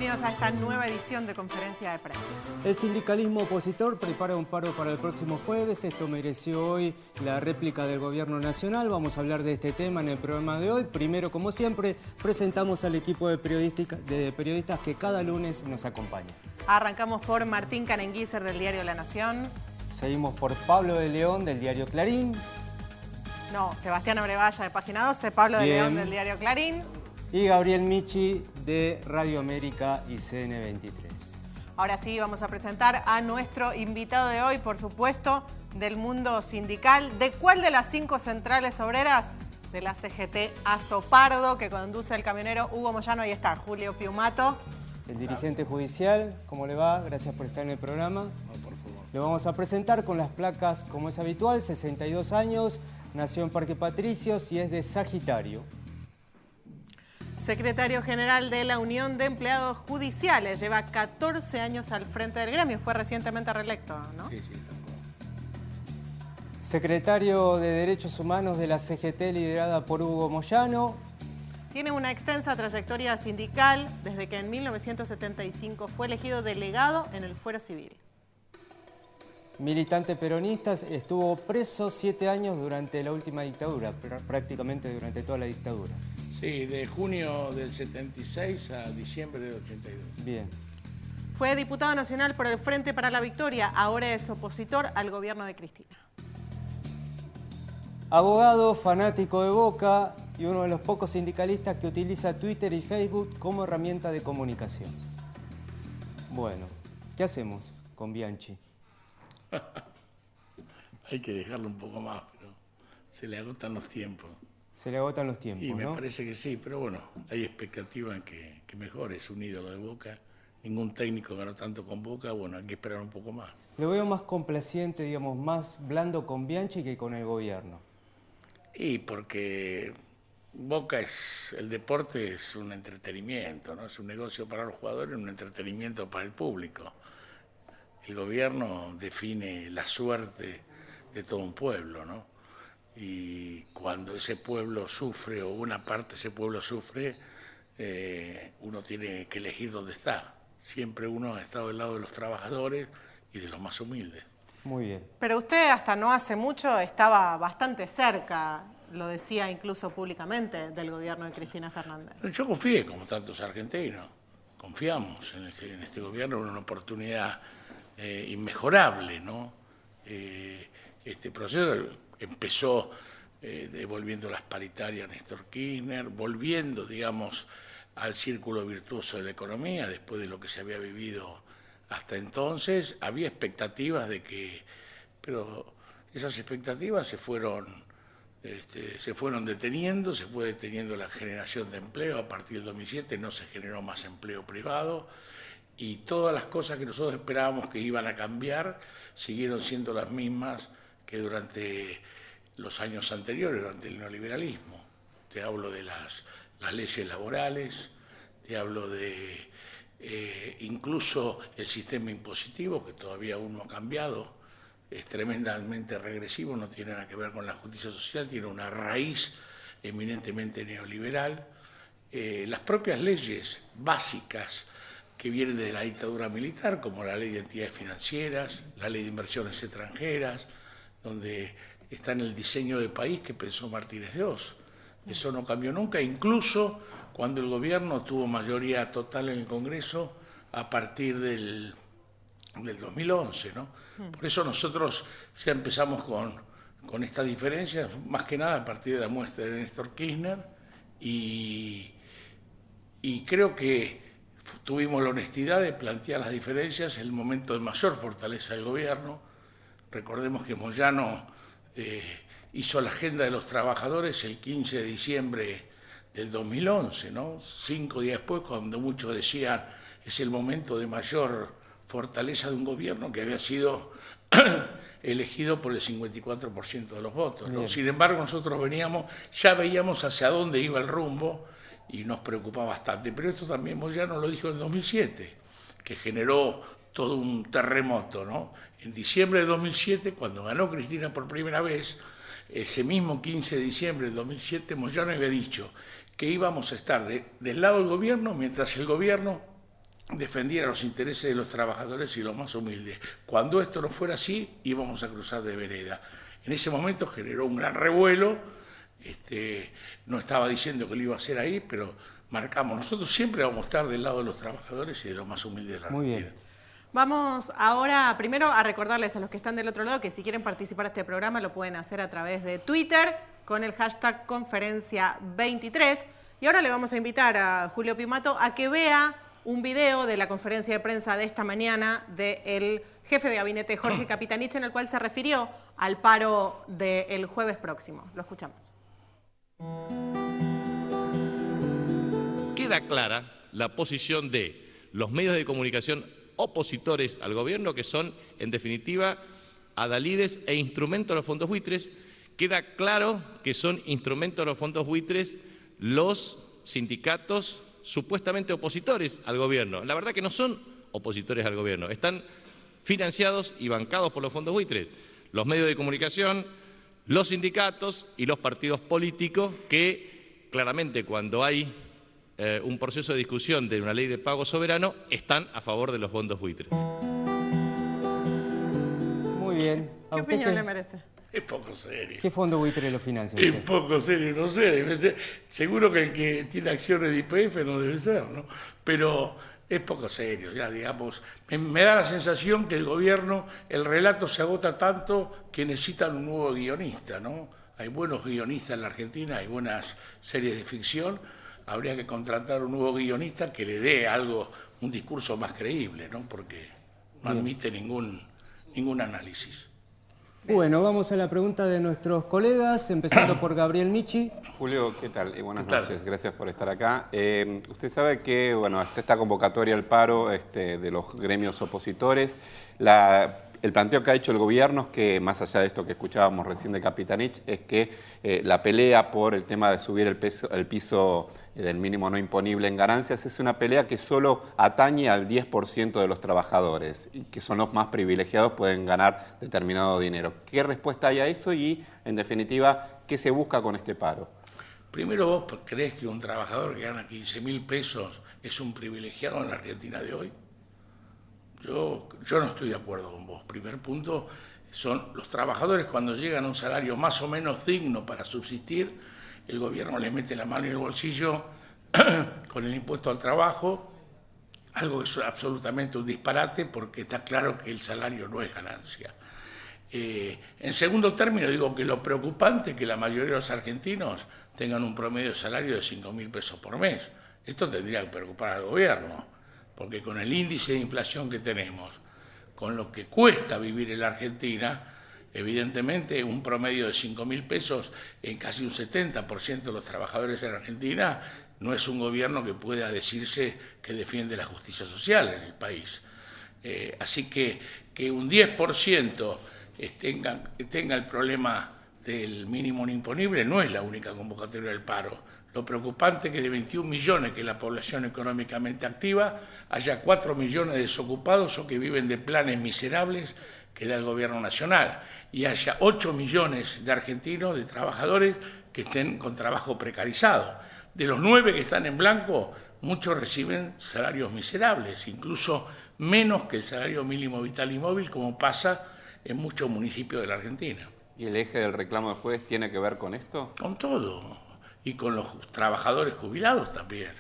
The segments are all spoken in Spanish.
bienvenidos a esta nueva edición de Conferencia de Prensa. El sindicalismo opositor prepara un paro para el próximo jueves. Esto mereció hoy la réplica del gobierno nacional. Vamos a hablar de este tema en el programa de hoy. Primero, como siempre, presentamos al equipo de periodistas que cada lunes nos acompaña. Arrancamos por Martín Canenguícer del diario La Nación. Seguimos por Pablo de León del diario Clarín. No, Sebastián Abrevaya de Página 12, Pablo de León del diario Clarín. Y Gabriel Michi de Radio América y CN23. Ahora sí, vamos a presentar a nuestro invitado de hoy, por supuesto, del mundo sindical. ¿De cuál de las 5 centrales obreras? De la CGT Azopardo, que conduce el camionero Hugo Moyano. Ahí está, Julio Piumato. El dirigente judicial, ¿cómo le va? Gracias por estar en el programa. No, por favor. Lo vamos a presentar con las placas, como es habitual, 62 años, nació en Parque Patricios y es de Sagitario. Secretario General de la Unión de Empleados Judiciales, lleva 14 años al frente del gremio, fue recientemente reelecto, ¿no? Sí, tampoco. Secretario de Derechos Humanos de la CGT, liderada por Hugo Moyano. Tiene una extensa trayectoria sindical, desde que en 1975 fue elegido delegado en el Fuero Civil. Militante peronista, estuvo preso 7 años durante la última dictadura, prácticamente durante toda la dictadura. Sí, de junio del 76 a diciembre del 82. Bien. Fue diputado nacional por el Frente para la Victoria, ahora es opositor al gobierno de Cristina. Abogado, fanático de Boca y uno de los pocos sindicalistas que utiliza Twitter y Facebook como herramienta de comunicación. Bueno, ¿qué hacemos con Bianchi? Hay que dejarlo un poco más, pero se le agotan los tiempos. Se le agotan los tiempos, Y me ¿no? parece que sí, pero bueno, hay expectativa en que mejore, es un ídolo de Boca. Ningún técnico ganó tanto con Boca, bueno, hay que esperar un poco más. Lo veo más complaciente, digamos, más blando con Bianchi que con el gobierno. Y porque Boca el deporte es un entretenimiento, ¿no? Es un negocio para los jugadores, un entretenimiento para el público. El gobierno define la suerte de todo un pueblo, ¿no? Y cuando ese pueblo sufre o una parte de ese pueblo sufre, uno tiene que elegir dónde está. Siempre uno ha estado del lado de los trabajadores y de los más humildes. Muy bien. Pero usted hasta no hace mucho estaba bastante cerca, lo decía incluso públicamente, del gobierno de Cristina Fernández. Yo confié, como tantos argentinos, confiamos en este gobierno, en una oportunidad inmejorable, ¿no? Este proceso empezó devolviendo las paritarias a Néstor Kirchner, volviendo, digamos, al círculo virtuoso de la economía, después de lo que se había vivido hasta entonces. Había expectativas pero esas expectativas se fueron deteniendo, se fue deteniendo la generación de empleo. A partir del 2007 no se generó más empleo privado y todas las cosas que nosotros esperábamos que iban a cambiar siguieron siendo las mismas que durante los años anteriores, durante el neoliberalismo. Te hablo de las leyes laborales, te hablo de incluso el sistema impositivo, que todavía aún no ha cambiado, es tremendamente regresivo, no tiene nada que ver con la justicia social, tiene una raíz eminentemente neoliberal. Las propias leyes básicas que vienen de la dictadura militar, como la ley de entidades financieras, la ley de inversiones extranjeras, donde está en el diseño de país que pensó Martínez de Oz. Eso no cambió nunca, incluso cuando el gobierno tuvo mayoría total en el Congreso a partir del 2011, ¿no? Por eso nosotros ya empezamos con estas diferencias, más que nada a partir de la muestra de Néstor Kirchner, y creo que tuvimos la honestidad de plantear las diferencias en el momento de mayor fortaleza del gobierno. Recordemos que Moyano hizo la agenda de los trabajadores el 15 de diciembre del 2011, ¿no? 5 días después, cuando muchos decían es el momento de mayor fortaleza de un gobierno que había sido elegido por el 54% de los votos, ¿no? Sin embargo, nosotros ya veíamos hacia dónde iba el rumbo y nos preocupaba bastante. Pero esto también Moyano lo dijo en 2007, que generó todo un terremoto, ¿no? En diciembre de 2007, cuando ganó Cristina por primera vez, ese mismo 15 de diciembre del 2007, Moyano había dicho que íbamos a estar del lado del gobierno mientras el gobierno defendiera los intereses de los trabajadores y los más humildes. Cuando esto no fuera así, íbamos a cruzar de vereda. En ese momento generó un gran revuelo, no estaba diciendo que lo iba a hacer ahí, pero marcamos. Nosotros siempre vamos a estar del lado de los trabajadores y de los más humildes de la Argentina. Muy bien. Vamos ahora primero a recordarles a los que están del otro lado que si quieren participar de este programa lo pueden hacer a través de Twitter con el hashtag Conferencia23. Y ahora le vamos a invitar a Julio Pimato a que vea un video de la conferencia de prensa de esta mañana del jefe de gabinete Jorge Capitanich, en el cual se refirió al paro del jueves próximo. Lo escuchamos. Queda clara la posición de los medios de comunicación opositores al gobierno, que son, en definitiva, adalides e instrumentos de los fondos buitres. Queda claro que son instrumentos de los fondos buitres los sindicatos supuestamente opositores al gobierno. La verdad que no son opositores al gobierno, están financiados y bancados por los fondos buitres, los medios de comunicación, los sindicatos y los partidos políticos que claramente cuando hay un proceso de discusión de una ley de pago soberano están a favor de los fondos buitres. Muy bien. ¿Qué opinión le merece? Es poco serio. ¿Qué fondo buitre lo financia usted? Es poco serio, no sé, debe ser. Seguro que el que tiene acciones de YPF no debe ser, ¿no? Pero es poco serio, ya digamos. Me da la sensación que el gobierno, el relato se agota tanto que necesitan un nuevo guionista, ¿no? Hay buenos guionistas en la Argentina, hay buenas series de ficción. Habría que contratar un nuevo guionista que le dé algo, un discurso más creíble, ¿no? Porque no admite ningún análisis. Bueno, vamos a la pregunta de nuestros colegas, empezando por Gabriel Michi. Julio, ¿qué tal? Buenas noches, gracias por estar acá. Usted sabe que, bueno, hasta esta convocatoria al paro de los gremios opositores, el planteo que ha hecho el gobierno es que, más allá de esto que escuchábamos recién de Capitanich, es que la pelea por el tema de subir el piso del mínimo no imponible en ganancias es una pelea que solo atañe al 10% de los trabajadores, y que son los más privilegiados, pueden ganar determinado dinero. ¿Qué respuesta hay a eso y, en definitiva, qué se busca con este paro? Primero, ¿vos creés que un trabajador que gana 15.000 pesos es un privilegiado en la Argentina de hoy? Yo no estoy de acuerdo con vos. Primer punto, son los trabajadores cuando llegan a un salario más o menos digno para subsistir, el gobierno les mete la mano en el bolsillo con el impuesto al trabajo, algo que es absolutamente un disparate porque está claro que el salario no es ganancia. En segundo término, digo que lo preocupante es que la mayoría de los argentinos tengan un promedio de salario de 5.000 pesos por mes. Esto tendría que preocupar al gobierno, porque con el índice de inflación que tenemos, con lo que cuesta vivir en la Argentina, evidentemente un promedio de 5.000 pesos en casi un 70% de los trabajadores en la Argentina no es un gobierno que pueda decirse que defiende la justicia social en el país. Así que un 10% tenga el problema del mínimo no imponible no es la única convocatoria del paro. Lo preocupante es que de 21 millones, que es la población económicamente activa, haya 4 millones de desocupados o que viven de planes miserables que da el gobierno nacional, y haya 8 millones de argentinos, de trabajadores, que estén con trabajo precarizado. De los 9 que están en blanco, muchos reciben salarios miserables, incluso menos que el salario mínimo vital y móvil, como pasa en muchos municipios de la Argentina. ¿Y el eje del reclamo del jueves tiene que ver con esto? Con todo. Y con los trabajadores jubilados también.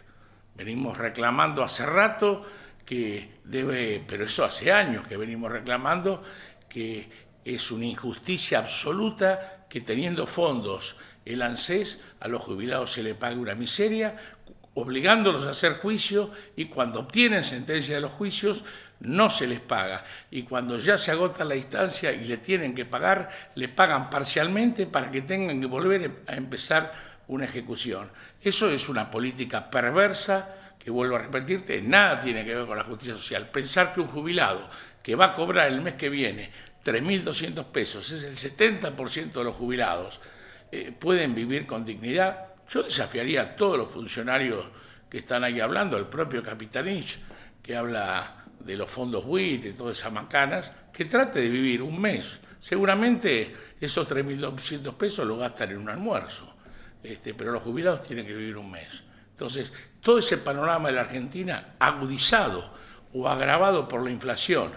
Venimos reclamando hace rato pero eso hace años que venimos reclamando, que es una injusticia absoluta que teniendo fondos el ANSES a los jubilados se le pague una miseria, obligándolos a hacer juicio, y cuando obtienen sentencia de los juicios no se les paga, y cuando ya se agota la instancia y le tienen que pagar, le pagan parcialmente para que tengan que volver a empezar una ejecución. Eso es una política perversa que, vuelvo a repetirte, nada tiene que ver con la justicia social. Pensar que un jubilado que va a cobrar el mes que viene 3.200 pesos, es el 70% de los jubilados, pueden vivir con dignidad. Yo desafiaría a todos los funcionarios que están ahí hablando, el propio Capitanich, que habla de los fondos buitres y todas esas macanas, que trate de vivir un mes. Seguramente esos 3.200 pesos lo gastan en un almuerzo. Pero los jubilados tienen que vivir un mes. Entonces, todo ese panorama de la Argentina agudizado o agravado por la inflación,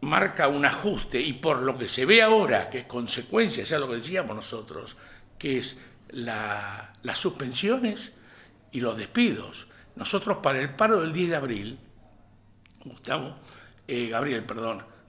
marca un ajuste, y por lo que se ve ahora, que es consecuencia, ya lo que decíamos nosotros, que es las suspensiones y los despidos. Nosotros para el paro del 10 de abril,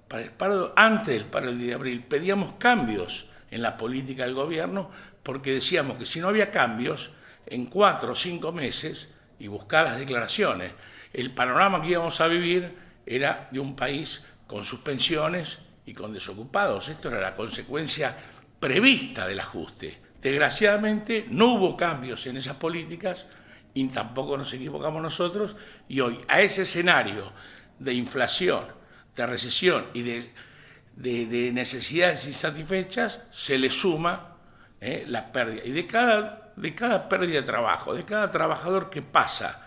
para el paro, antes del paro del 10 de abril, pedíamos cambios en la política del gobierno, porque decíamos que si no había cambios, en 4 o 5 meses, y buscar las declaraciones, el panorama que íbamos a vivir era de un país con suspensiones y con desocupados. Esto era la consecuencia prevista del ajuste. Desgraciadamente no hubo cambios en esas políticas y tampoco nos equivocamos nosotros, y hoy a ese escenario de inflación, de recesión y de necesidades insatisfechas se le suma la pérdida. Y de cada pérdida de trabajo, de cada trabajador que pasa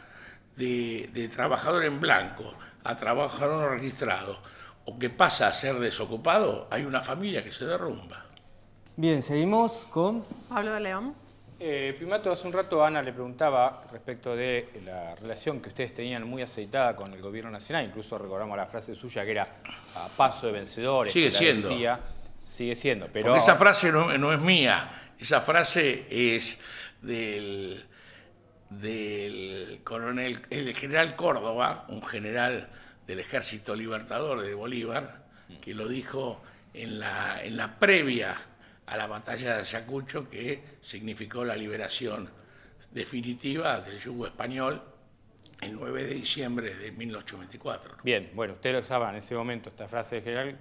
de trabajador en blanco a trabajador no registrado, o que pasa a ser desocupado, hay una familia que se derrumba. Bien, seguimos con Pablo de León. Primato, hace un rato Ana le preguntaba respecto de la relación que ustedes tenían muy aceitada con el gobierno nacional, incluso recordamos la frase suya que era a paso de vencedores. Sigue siendo. Sigue siendo, pero... Porque esa frase no es mía, esa frase es del general Córdoba, un general del Ejército Libertador de Bolívar, que lo dijo en la previa a la batalla de Ayacucho, que significó la liberación definitiva del yugo español el 9 de diciembre de 1824. ¿no? Bien, bueno, usted lo sabe en ese momento, esta frase de general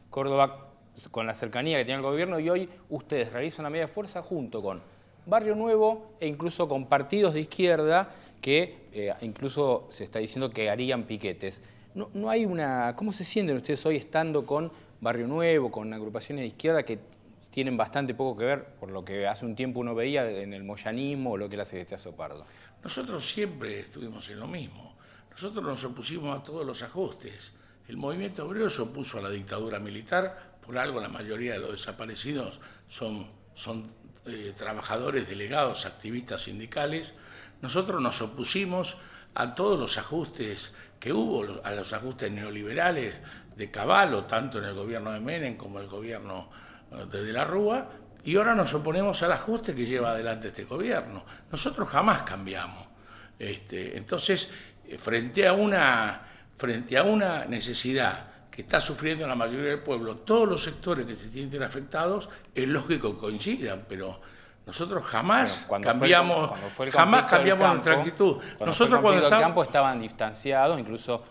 Córdoba, con la cercanía que tiene el gobierno, y hoy ustedes realizan una media fuerza junto con Barrio Nuevo e incluso con partidos de izquierda que incluso se está diciendo que harían piquetes. No hay una... ¿Cómo se sienten ustedes hoy estando con Barrio Nuevo, con agrupaciones de izquierda que tienen bastante poco que ver por lo que hace un tiempo uno veía en el moyanismo o lo que la CGT Azopardo? Nosotros siempre estuvimos en lo mismo. Nosotros nos opusimos a todos los ajustes. El movimiento obrero se opuso a la dictadura militar. Por algo la mayoría de los desaparecidos son trabajadores delegados, activistas sindicales. Nosotros nos opusimos a todos los ajustes que hubo, a los ajustes neoliberales de Cavallo, tanto en el gobierno de Menem como en el gobierno de la Rúa, y ahora nos oponemos al ajuste que lleva adelante este gobierno. Nosotros jamás cambiamos. Entonces, frente a una necesidad que está sufriendo la mayoría del pueblo, todos los sectores que se sienten afectados, es lógico que coincidan, pero nosotros jamás cambiamos nuestra actitud. Nosotros cuando el campo estaban distanciados, incluso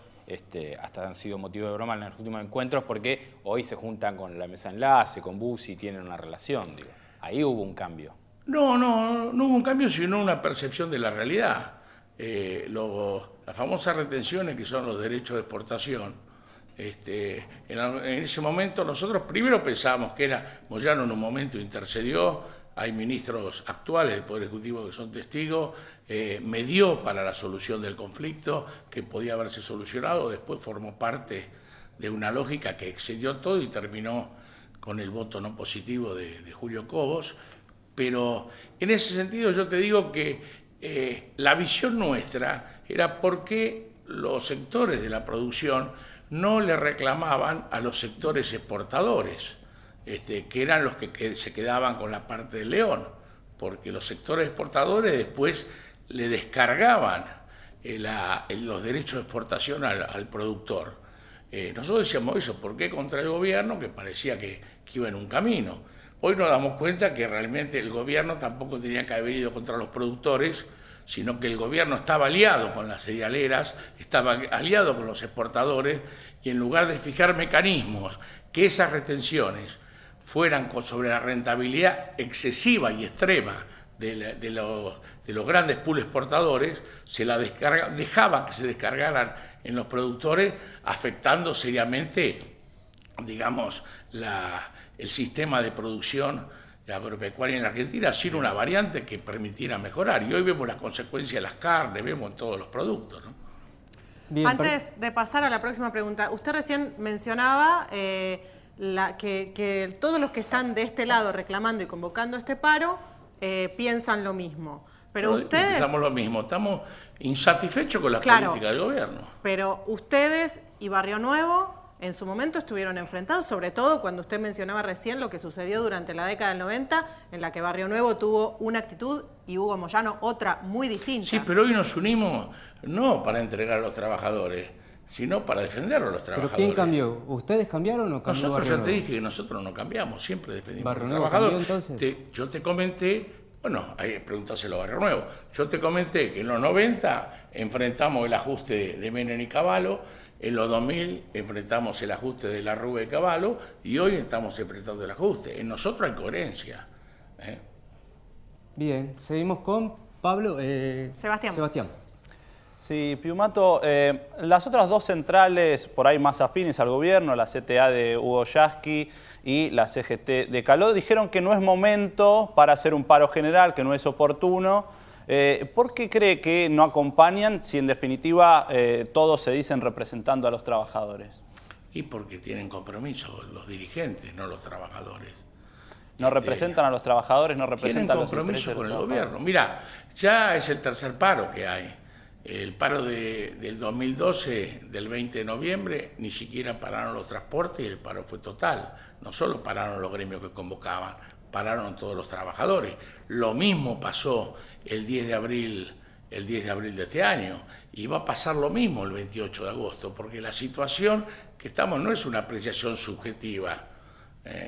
hasta han sido motivo de broma en los últimos encuentros, porque hoy se juntan con la mesa enlace, con Bussi, tienen una relación. Digo. Ahí hubo un cambio. No hubo un cambio, sino una percepción de la realidad. Las famosas retenciones, que son los derechos de exportación, en ese momento nosotros primero pensábamos que Moyano en un momento intercedió. Hay ministros actuales del Poder Ejecutivo que son testigos, medió para la solución del conflicto, que podía haberse solucionado, después formó parte de una lógica que excedió todo y terminó con el voto no positivo de Julio Cobos. Pero en ese sentido yo te digo que la visión nuestra era por qué los sectores de la producción no le reclamaban a los sectores exportadores, que eran los que se quedaban con la parte del león, porque los sectores exportadores después le descargaban los derechos de exportación al productor. Nosotros decíamos eso, ¿por qué contra el gobierno que parecía que iba en un camino? Hoy nos damos cuenta que realmente el gobierno tampoco tenía que haber ido contra los productores, sino que el gobierno estaba aliado con las cerealeras, estaba aliado con los exportadores, y en lugar de fijar mecanismos que esas retenciones fueran sobre la rentabilidad excesiva y extrema de los grandes pools exportadores, dejaba que se descargaran en los productores, afectando seriamente, digamos, el sistema de producción agropecuaria en la Argentina, sin una variante que permitiera mejorar. Y hoy vemos las consecuencias de las carnes, vemos en todos los productos, ¿no? Bien, antes de pasar a la próxima pregunta, usted recién mencionaba que todos los que están de este lado reclamando y convocando este paro piensan lo mismo. Pero ustedes... Pensamos lo mismo. insatisfechos con la política del gobierno. Pero ustedes y Barrio Nuevo en su momento estuvieron enfrentados, sobre todo cuando usted mencionaba recién lo que sucedió durante la década del 90, en la que Barrio Nuevo tuvo una actitud y Hugo Moyano otra muy distinta. Sí, pero hoy nos unimos no para entregar a los trabajadores, sino para defender a los trabajadores. ¿Pero quién cambió? ¿Ustedes cambiaron o cambió Nosotros, Barrio ya te Nuevo? dije que nosotros no cambiamos, siempre defendimos a ¿Barrio los Nuevo trabajadores. cambió entonces? Yo te comenté, bueno, ahí preguntáselo a Barrio Nuevo, yo te comenté que en los 90 enfrentamos el ajuste de Menem y Cavallo, en los 2000 enfrentamos el ajuste de la Rúa y Cavallo, y hoy estamos enfrentando el ajuste. En nosotros hay coherencia. Bien, seguimos con Pablo. Sebastián. Sí, Piumato, las otras dos centrales por ahí más afines al gobierno, la CTA de Hugo Yasky y la CGT de Caló, dijeron que no es momento para hacer un paro general, que no es oportuno. ¿Por qué cree que no acompañan si en definitiva todos se dicen representando a los trabajadores? Y porque tienen compromiso los dirigentes, no los trabajadores. ¿No representan a los trabajadores, no representan a los intereses tienen compromiso de los con el gobierno? Mira, ya es el tercer paro que hay. El paro del 2012, del 20 de noviembre, ni siquiera pararon los transportes y el paro fue total. No solo pararon los gremios que convocaban, pararon todos los trabajadores. Lo mismo pasó el 10 de abril de este año, y va a pasar lo mismo el 28 de agosto, porque la situación que estamos no es una apreciación subjetiva.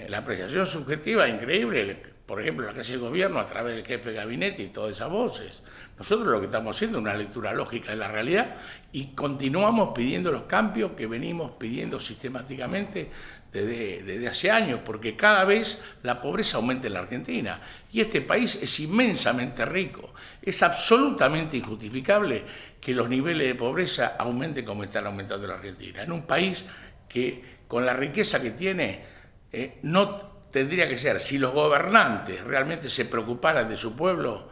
La apreciación subjetiva es increíble, por ejemplo, la que hace el gobierno a través del jefe de gabinete y todas esas voces. Nosotros lo que estamos haciendo es una lectura lógica de la realidad y continuamos pidiendo los cambios que venimos pidiendo sistemáticamente desde hace años, porque cada vez la pobreza aumenta en la Argentina y este país es inmensamente rico. Es absolutamente injustificable que los niveles de pobreza aumenten como están aumentando en la Argentina. En un país que con la riqueza que tiene no tendría que ser, si los gobernantes realmente se preocuparan de su pueblo,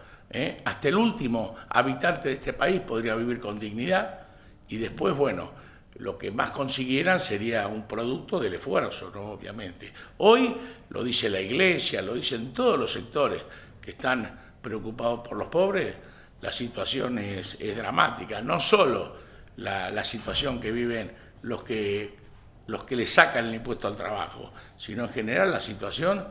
hasta el último habitante de este país podría vivir con dignidad y después, bueno, lo que más consiguieran sería un producto del esfuerzo, ¿no? Obviamente. Hoy lo dice la Iglesia, lo dicen todos los sectores que están preocupados por los pobres, la situación es dramática. No solo la situación que viven los que le sacan el impuesto al trabajo, sino en general la situación,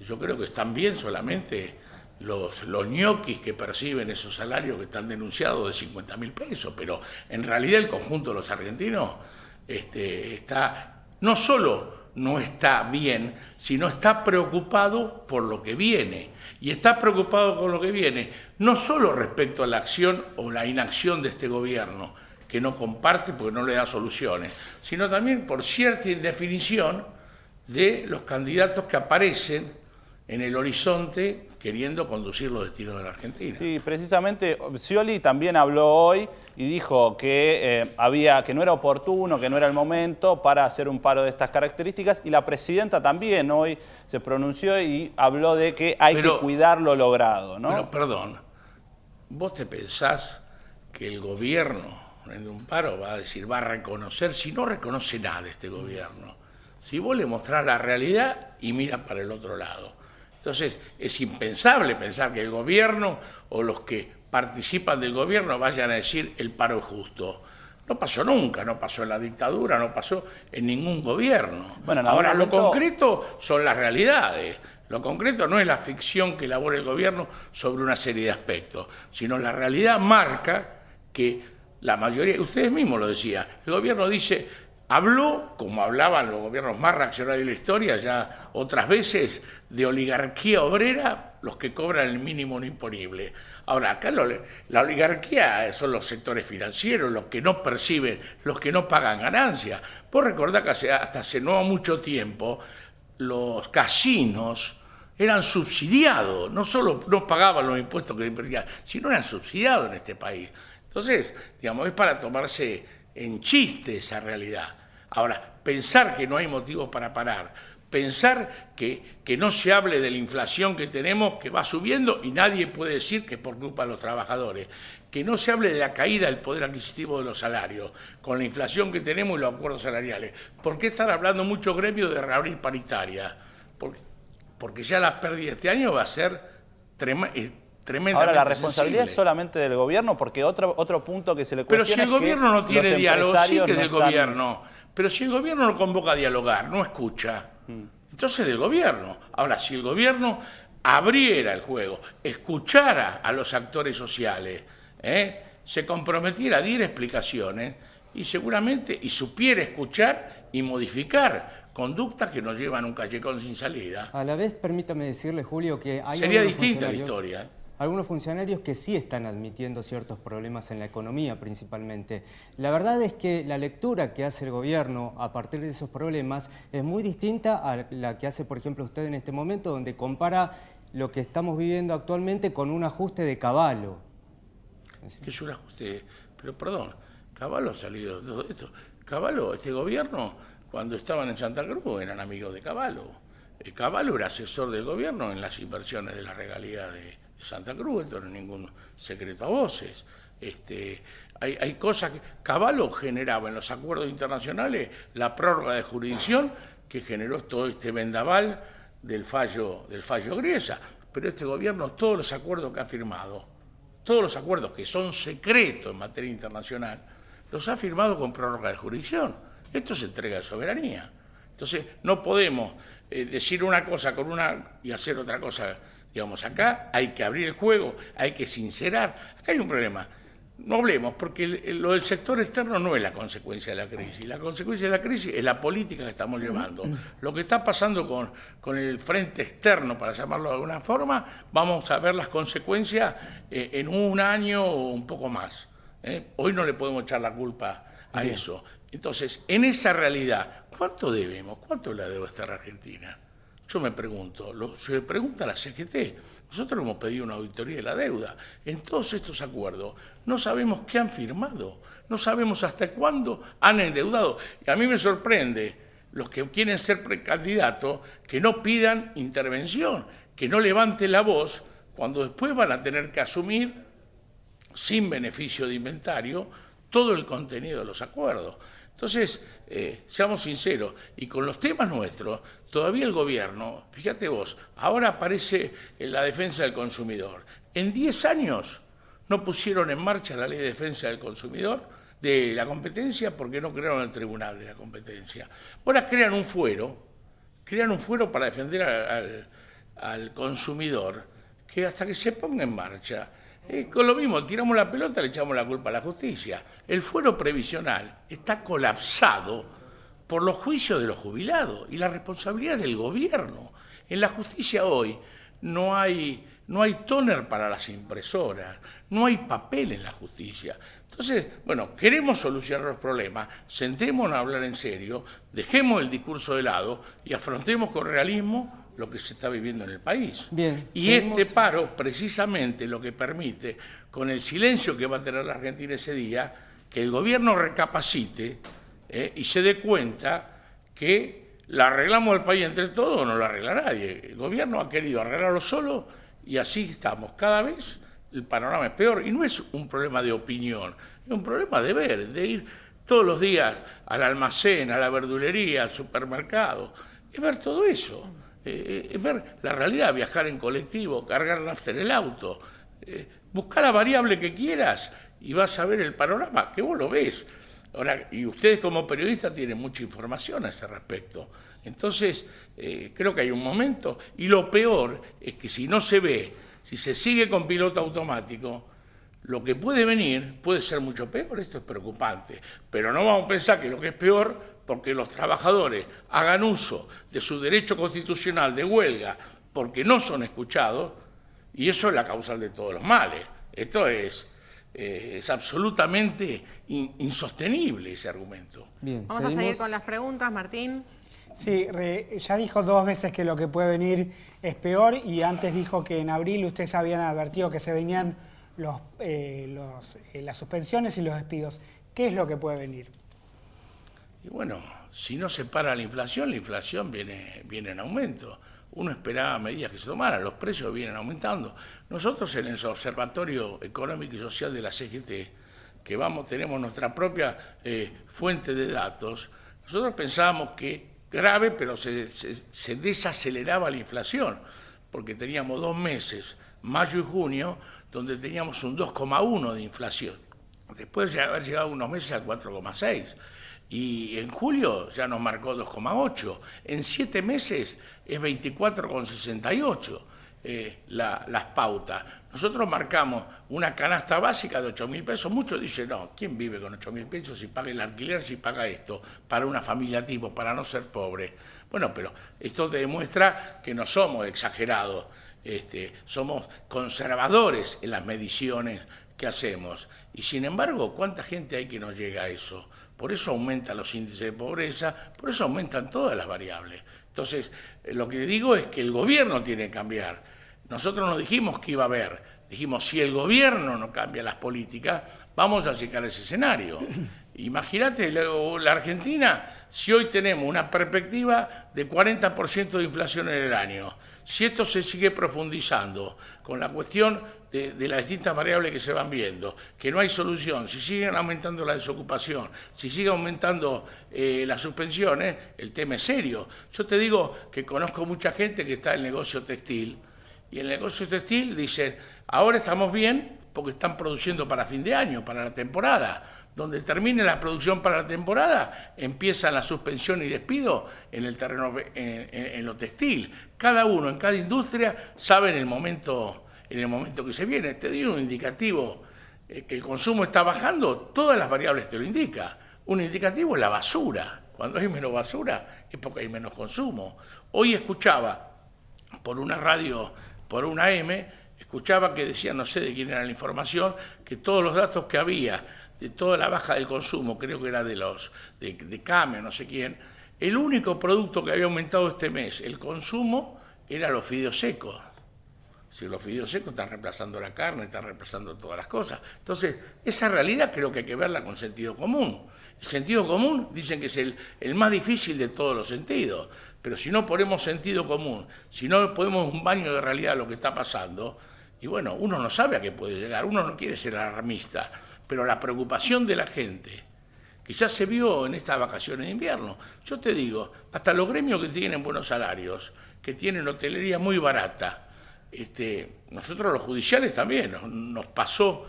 yo creo que están bien solamente los ñoquis que perciben esos salarios que están denunciados de 50.000 pesos, pero en realidad el conjunto de los argentinos no solo no está bien, sino está preocupado por lo que viene. Y está preocupado con lo que viene, no solo respecto a la acción o la inacción de este gobierno, que no comparte porque no le da soluciones, sino también por cierta indefinición de los candidatos que aparecen en el horizonte queriendo conducir los destinos de la Argentina. Sí, precisamente Scioli también habló hoy y dijo que que no era oportuno, que no era el momento para hacer un paro de estas características, y la presidenta también hoy se pronunció y habló de que hay que cuidar lo logrado, ¿no? Pero perdón, ¿vos te pensás que el gobierno en un paro va a reconocer, si no reconoce nada este gobierno, si vos le mostrás la realidad y mira para el otro lado? Entonces es impensable pensar que el gobierno o los que participan del gobierno vayan a decir el paro es justo. No pasó nunca, no pasó en la dictadura, no pasó en ningún gobierno. Bueno, ahora lo concreto son las realidades. Lo concreto no es la ficción que elabora el gobierno sobre una serie de aspectos, sino la realidad marca que la mayoría, ustedes mismos lo decían, el gobierno dice, habló, como hablaban los gobiernos más reaccionarios de la historia, ya otras veces, de oligarquía obrera, los que cobran el mínimo no imponible. Ahora, acá la oligarquía son los sectores financieros, los que no perciben, los que no pagan ganancias. Vos recordás que hasta hace no mucho tiempo, los casinos eran subsidiados, no solo no pagaban los impuestos que invertían, sino eran subsidiados en este país. Entonces, digamos, es para tomarse en chiste esa realidad. Ahora, pensar que no hay motivos para parar, pensar que no se hable de la inflación que tenemos, que va subiendo y nadie puede decir que es por culpa de los trabajadores, que no se hable de la caída del poder adquisitivo de los salarios, con la inflación que tenemos y los acuerdos salariales. ¿Por qué están hablando muchos gremios de reabrir paritaria? Porque ya la pérdida de este año va a ser tremendamente Ahora, la responsabilidad sensible. es solamente del gobierno, porque otro punto que se le cuestiona Pero si el es que gobierno no tiene los diálogo, sí que es empresarios del no están- gobierno. Pero si el gobierno no convoca a dialogar, no escucha, entonces es del gobierno. Ahora, si el gobierno abriera el juego, escuchara a los actores sociales, se comprometiera a dar explicaciones y seguramente supiera escuchar y modificar conductas que nos llevan a un callejón sin salida. A la vez, permítame decirle, Julio, que hay Sería algunos distinta la funcionarios- historia. Algunos funcionarios que sí están admitiendo ciertos problemas en la economía principalmente. La verdad es que la lectura que hace el gobierno a partir de esos problemas es muy distinta a la que hace, por ejemplo, usted en este momento, donde compara lo que estamos viviendo actualmente con un ajuste de Caballo. Que es un ajuste, pero perdón, Caballo ha salido de todo esto. Caballo, este gobierno, cuando estaban en Santa Cruz, eran amigos de Caballo. Caballo era asesor del gobierno en las inversiones de la regalía de Santa Cruz, esto no es ningún secreto a voces. Hay cosas que Caballo generaba en los acuerdos internacionales, la prórroga de jurisdicción que generó todo este vendaval del fallo Griesa. Pero este gobierno, todos los acuerdos que ha firmado, todos los acuerdos que son secretos en materia internacional, los ha firmado con prórroga de jurisdicción. Esto es entrega de soberanía. Entonces, no podemos decir una cosa y hacer otra cosa. Digamos, acá hay que abrir el juego, hay que sincerar. Acá hay un problema. No hablemos, porque lo del sector externo no es la consecuencia de la crisis. La consecuencia de la crisis es la política que estamos llevando. Lo que está pasando con el frente externo, para llamarlo de alguna forma, vamos a ver las consecuencias en un año o un poco más. Hoy no le podemos echar la culpa a eso. Entonces, en esa realidad, ¿cuánto debemos? ¿Cuánto la debe estar Argentina? Yo me pregunto, se pregunta la CGT, nosotros hemos pedido una auditoría de la deuda. En todos estos acuerdos no sabemos qué han firmado, no sabemos hasta cuándo han endeudado. Y a mí me sorprende los que quieren ser precandidatos que no pidan intervención, que no levanten la voz, cuando después van a tener que asumir, sin beneficio de inventario, todo el contenido de los acuerdos. Entonces, seamos sinceros, y con los temas nuestros, todavía el gobierno, fíjate vos, ahora aparece en la defensa del consumidor. En 10 años no pusieron en marcha la ley de defensa del consumidor, de la competencia, porque no crearon el tribunal de la competencia. Ahora crean un fuero para defender al consumidor, que hasta que se ponga en marcha, con lo mismo, tiramos la pelota, le echamos la culpa a la justicia. El fuero previsional está colapsado por los juicios de los jubilados y la responsabilidad del gobierno. En la justicia hoy no hay tóner para las impresoras, no hay papel en la justicia. Entonces, bueno, queremos solucionar los problemas, sentémonos a hablar en serio, dejemos el discurso de lado y afrontemos con realismo lo que se está viviendo en el país. Bien, y este paro, precisamente, lo que permite, con el silencio que va a tener la Argentina ese día, que el gobierno recapacite y se dé cuenta que la arreglamos el país entre todos o no la arregla nadie. El gobierno ha querido arreglarlo solo y así estamos. Cada vez el panorama es peor y no es un problema de opinión, es un problema de ver, de ir todos los días al almacén, a la verdulería, al supermercado, es ver todo eso. Es ver la realidad, viajar en colectivo, cargar nafta en el auto, buscar la variable que quieras y vas a ver el panorama, que vos lo ves. Ahora, y ustedes como periodistas tienen mucha información a ese respecto. Entonces, creo que hay un momento, y lo peor es que si no se ve, si se sigue con piloto automático, lo que puede venir puede ser mucho peor. Esto es preocupante, pero no vamos a pensar que lo que es peor porque los trabajadores hagan uso de su derecho constitucional de huelga porque no son escuchados, y eso es la causal de todos los males. Esto es absolutamente insostenible, ese argumento. Bien, Vamos a seguir con las preguntas, Martín. Sí, ya dijo 2 veces que lo que puede venir es peor, y antes dijo que en abril ustedes habían advertido que se venían las suspensiones y los despidos. ¿Qué es lo que puede venir? Y bueno, si no se para la inflación viene en aumento. Uno esperaba medidas que se tomaran, los precios vienen aumentando. Nosotros en el Observatorio Económico y Social de la CGT, que tenemos nuestra propia fuente de datos, nosotros pensábamos que grave, pero se desaceleraba la inflación, porque teníamos 2 meses mayo y junio, donde teníamos un 2,1 de inflación. Después de haber llegado unos meses al 4,6. Y en julio ya nos marcó 2,8. En 7 meses es 24,68 las pautas. Nosotros marcamos una canasta básica de 8.000 pesos. Muchos dicen, no, ¿quién vive con 8.000 pesos si paga el alquiler, si paga esto? Para una familia tipo, para no ser pobre. Bueno, pero esto te demuestra que no somos exagerados, somos conservadores en las mediciones que hacemos. Y sin embargo, ¿cuánta gente hay que no llega a eso? Por eso aumentan los índices de pobreza, por eso aumentan todas las variables. Entonces, lo que digo es que el gobierno tiene que cambiar. Nosotros no dijimos que iba a haber, dijimos, si el gobierno no cambia las políticas, vamos a llegar a ese escenario. Imagínate la Argentina, si hoy tenemos una perspectiva de 40% de inflación en el año, si esto se sigue profundizando con la cuestión de las distintas variables que se van viendo, que no hay solución, si siguen aumentando la desocupación, si sigue aumentando las suspensiones, el tema es serio. Yo te digo que conozco mucha gente que está en el negocio textil, y en el negocio textil dicen, ahora estamos bien porque están produciendo para fin de año, para la temporada. Donde termine la producción para la temporada, empiezan la suspensión y despido en el terreno, en lo textil. Cada uno, en cada industria, sabe en el momento que se viene. Te doy un indicativo, que el consumo está bajando, todas las variables te lo indican. Un indicativo es la basura. Cuando hay menos basura es porque hay menos consumo. Hoy escuchaba por una radio, por una AM, escuchaba que decía, no sé de quién era la información, que todos los datos que había de toda la baja del consumo, creo que era de Came, no sé quién, el único producto que había aumentado este mes, el consumo, era los fideos secos. Si los fideos secos están reemplazando la carne, están reemplazando todas las cosas. Entonces, esa realidad creo que hay que verla con sentido común. El sentido común dicen que es el más difícil de todos los sentidos, pero si no ponemos sentido común, si no ponemos un baño de realidad a lo que está pasando, y bueno, uno no sabe a qué puede llegar, uno no quiere ser alarmista, pero la preocupación de la gente, que ya se vio en estas vacaciones de invierno, yo te digo, hasta los gremios que tienen buenos salarios, que tienen hotelería muy barata, nosotros los judiciales también, nos pasó,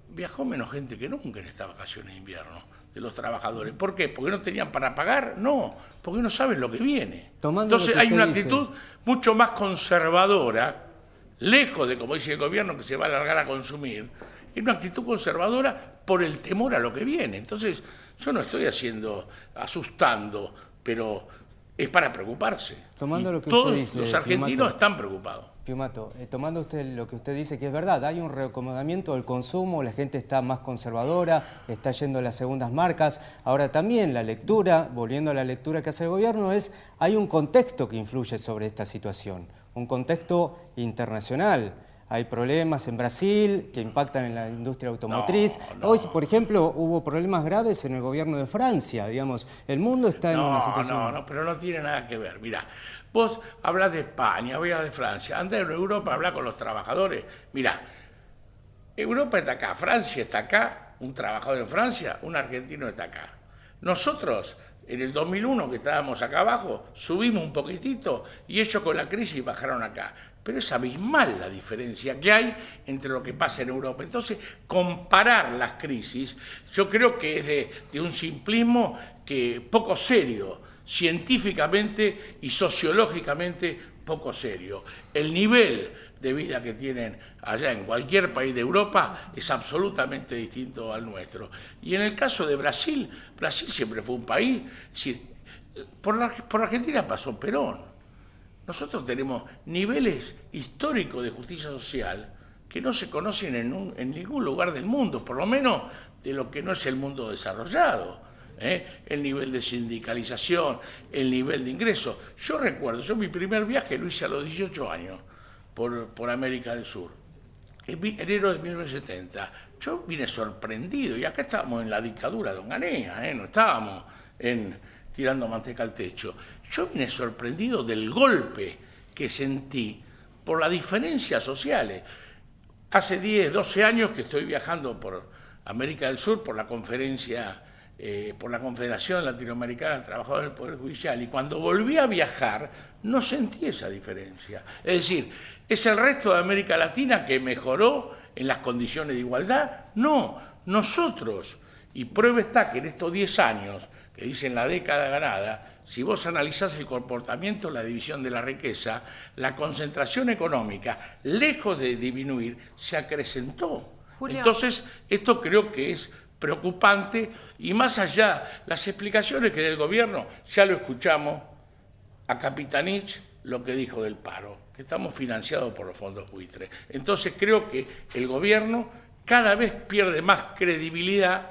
viajó menos gente que nunca en estas vacaciones de invierno, de los trabajadores. ¿Por qué? ¿Porque no tenían para pagar? No, porque no saben lo que viene. Entonces hay una actitud mucho más conservadora, lejos de, como dice el gobierno, que se va a alargar a consumir, es una actitud conservadora por el temor a lo que viene. Entonces, yo no estoy asustando, pero es para preocuparse. Tomando lo que todos usted dice, los argentinos Piumato, están preocupados. Piumato, tomando usted lo que usted dice, que es verdad, hay un reacomodamiento del consumo, la gente está más conservadora, está yendo a las segundas marcas. Ahora también la lectura, volviendo a la lectura que hace el gobierno, hay un contexto que influye sobre esta situación, un contexto internacional. Hay problemas en Brasil que impactan en la industria automotriz. Hoy, por ejemplo, hubo problemas graves en el gobierno de Francia, digamos. El mundo está en una situación... No, pero no tiene nada que ver. Mirá, vos hablás de España, hablas de Francia, andás en Europa a hablar con los trabajadores. Mirá, Europa está acá, Francia está acá, un trabajador en Francia, un argentino está acá. Nosotros, en el 2001, que estábamos acá abajo, subimos un poquitito y ellos con la crisis bajaron acá. Pero es abismal la diferencia que hay entre lo que pasa en Europa. Entonces, comparar las crisis, yo creo que es de un simplismo que poco serio, científicamente y sociológicamente poco serio. El nivel de vida que tienen allá en cualquier país de Europa es absolutamente distinto al nuestro. Y en el caso de Brasil, Brasil siempre fue un país, por Argentina pasó Perón. Nosotros tenemos niveles históricos de justicia social que no se conocen en ningún lugar del mundo, por lo menos de lo que no es el mundo desarrollado. El nivel de sindicalización, el nivel de ingreso. Yo recuerdo, mi primer viaje lo hice a los 18 años por América del Sur, en enero de 1970. Yo vine sorprendido, y acá estábamos en la dictadura de Onganía, no estábamos tirando manteca al techo. Yo vine sorprendido del golpe que sentí por las diferencias sociales. Hace 10, 12 años que estoy viajando por América del Sur por la conferencia por la Confederación Latinoamericana de Trabajadores del Poder Judicial, y cuando volví a viajar no sentí esa diferencia. Es decir, ¿es el resto de América Latina que mejoró en las condiciones de igualdad? No, nosotros. Y prueba está que en estos 10 años, que dicen la década ganada, si vos analizás el comportamiento, la división de la riqueza, la concentración económica, lejos de disminuir, se acrecentó. Julio. Entonces, esto creo que es preocupante, y más allá, las explicaciones que del gobierno, ya lo escuchamos a Capitanich, lo que dijo del paro, que estamos financiados por los fondos buitres. Entonces creo que el gobierno cada vez pierde más credibilidad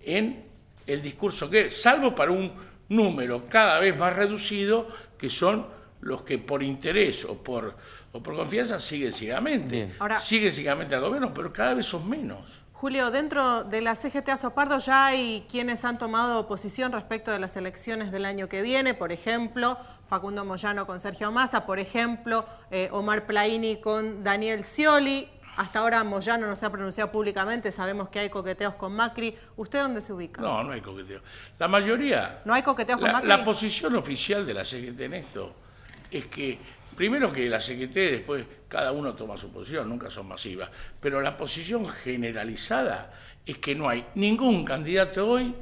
en el discurso que es, salvo para un número cada vez más reducido, que son los que por interés o por confianza siguen ciegamente. Siguen ciegamente al gobierno, pero cada vez son menos. Julio, dentro de la CGT Azopardo ya hay quienes han tomado posición respecto de las elecciones del año que viene, por ejemplo, Facundo Moyano con Sergio Massa, por ejemplo, Omar Plaini con Daniel Scioli. Hasta ahora Moyano no se ha pronunciado públicamente, sabemos que hay coqueteos con Macri. ¿Usted dónde se ubica? No, no hay coqueteos. La mayoría... ¿No hay coqueteos con Macri? La posición oficial de la CGT en esto es que, primero que la CGT después cada uno toma su posición, nunca son masivas, pero la posición generalizada es que no hay ningún candidato hoy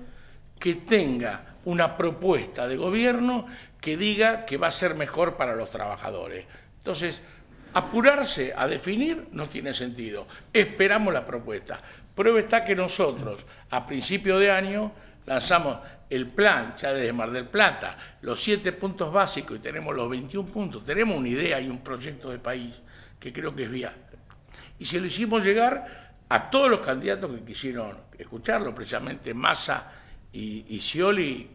que tenga una propuesta de gobierno que diga que va a ser mejor para los trabajadores. Entonces, apurarse a definir no tiene sentido. Esperamos la propuesta. Prueba está que nosotros, a principio de año, lanzamos el plan, ya desde Mar del Plata, los 7 puntos básicos, y tenemos los 21 puntos. Tenemos una idea y un proyecto de país que creo que es viable. Y se lo hicimos llegar a todos los candidatos que quisieron escucharlo, precisamente Massa y Scioli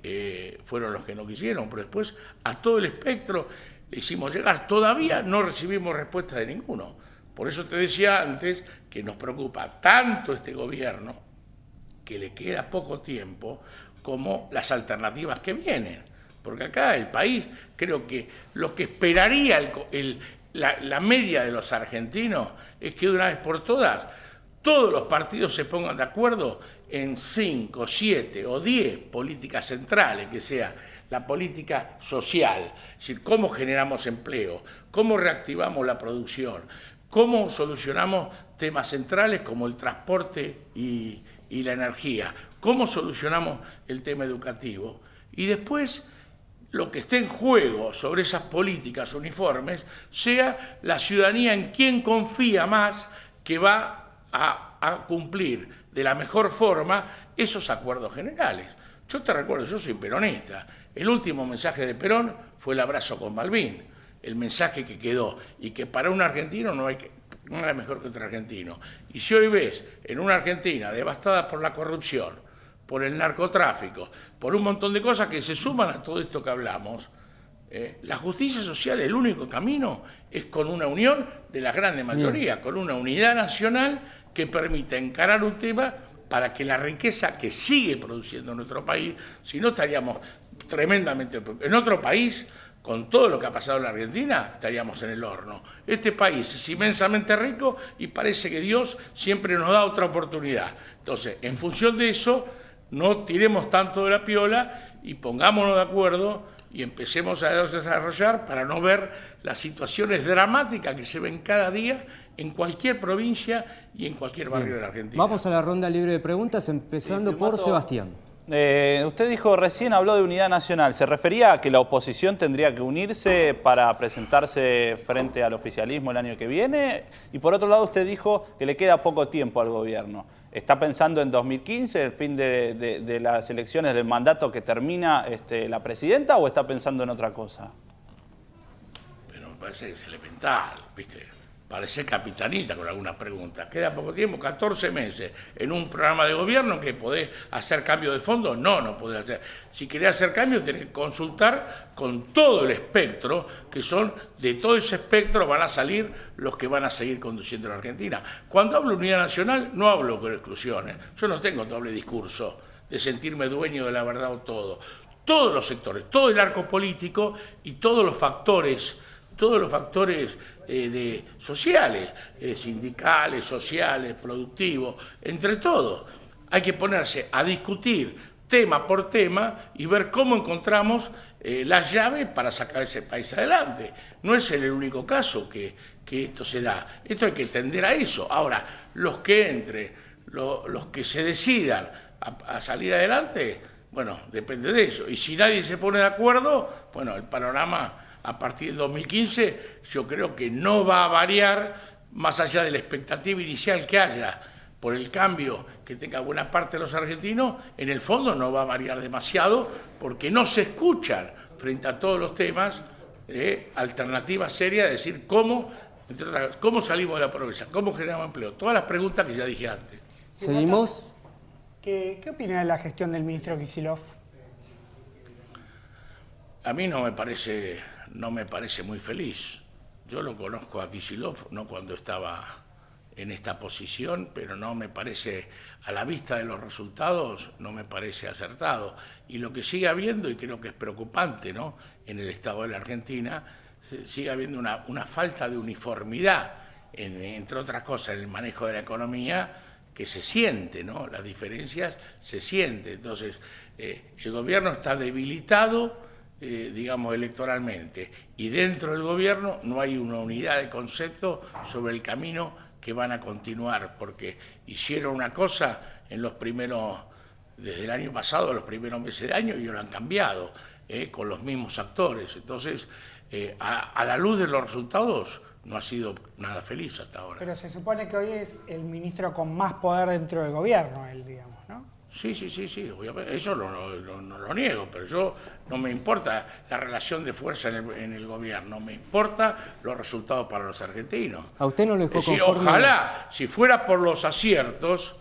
fueron los que no quisieron, pero después a todo el espectro le hicimos llegar. Todavía no recibimos respuesta de ninguno. Por eso te decía antes que nos preocupa tanto este gobierno, que le queda poco tiempo, como las alternativas que vienen. Porque acá el país, creo que lo que esperaría la media de los argentinos es que de una vez por todas todos los partidos se pongan de acuerdo en 5, 7 o 10 políticas centrales, que sea la política social, es decir, cómo generamos empleo, cómo reactivamos la producción, cómo solucionamos temas centrales como el transporte y la energía, cómo solucionamos el tema educativo. Y después, lo que esté en juego sobre esas políticas uniformes sea la ciudadanía en quien confía más que va a cumplir de la mejor forma esos acuerdos generales. Yo te recuerdo, yo soy peronista. El último mensaje de Perón fue el abrazo con Malvin, el mensaje que quedó, y que para un argentino no era mejor que otro argentino. Y si hoy ves en una Argentina devastada por la corrupción, por el narcotráfico, por un montón de cosas que se suman a todo esto que hablamos, la justicia social, el único camino es con una unión de la grande mayoría, con una unidad nacional que permita encarar un tema para que la riqueza que sigue produciendo nuestro país, si no estaríamos tremendamente... En otro país, con todo lo que ha pasado en la Argentina, estaríamos en el horno. Este país es inmensamente rico y parece que Dios siempre nos da otra oportunidad. Entonces, en función de eso, no tiremos tanto de la piola y pongámonos de acuerdo y empecemos a desarrollar para no ver las situaciones dramáticas que se ven cada día en cualquier provincia y en cualquier barrio de la Argentina. Vamos a la ronda libre de preguntas, empezando por Sebastián. Usted dijo, recién habló de unidad nacional. ¿Se refería a que la oposición tendría que unirse para presentarse frente al oficialismo el año que viene? Y por otro lado, usted dijo que le queda poco tiempo al gobierno. ¿Está pensando en 2015, el fin de las elecciones del mandato que termina la presidenta, o está pensando en otra cosa? Pero me parece que es elemental, ¿viste? Parece capitanista con algunas preguntas. Queda poco tiempo, 14 meses, en un programa de gobierno que podés hacer cambio de fondo. No podés hacer. Si querés hacer cambios, tenés que consultar con todo el espectro, que son, de todo ese espectro van a salir los que van a seguir conduciendo la Argentina. Cuando hablo de unidad nacional, no hablo con exclusiones. Yo no tengo doble discurso de sentirme dueño de la verdad o todo. Todos los sectores, todo el arco político y todos los factores sociales, sindicales, sociales, productivos, entre todos. Hay que ponerse a discutir tema por tema y ver cómo encontramos las llaves para sacar ese país adelante. No es el único caso que esto se da. Esto hay que tender a eso. Ahora, los que entren, los que se decidan a salir adelante, bueno, depende de eso. Y si nadie se pone de acuerdo, bueno, el panorama a partir del 2015 yo creo que no va a variar más allá de la expectativa inicial que haya por el cambio que tenga buena parte de los argentinos. En el fondo no va a variar demasiado porque no se escuchan frente a todos los temas alternativas serias de decir cómo salimos de la pobreza, cómo generamos empleo, todas las preguntas que ya dije antes. Seguimos. ¿Qué opina de la gestión del ministro Kicillof? A mí no me parece muy feliz. Yo lo conozco a Kicillof, no cuando estaba en esta posición, pero no me parece, a la vista de los resultados, no me parece acertado. Y lo que sigue habiendo, y creo que es preocupante, ¿no?, en el estado de la Argentina, sigue habiendo una falta de uniformidad, entre otras cosas, en el manejo de la economía, que se siente, ¿no? Las diferencias se sienten. Entonces, el gobierno está debilitado, digamos, electoralmente, y dentro del gobierno no hay una unidad de concepto sobre el camino que van a continuar, porque hicieron una cosa desde el año pasado, los primeros meses de año, y lo han cambiado, con los mismos actores. Entonces, a la luz de los resultados, no ha sido nada feliz hasta ahora. Pero se supone que hoy es el ministro con más poder dentro del gobierno, él, digamos, ¿no? Sí, obviamente, eso no lo niego, pero yo no me importa la relación de fuerza en el gobierno, me importa los resultados para los argentinos. ¿A usted no le dejó conforme? Ojalá, si fuera por los aciertos,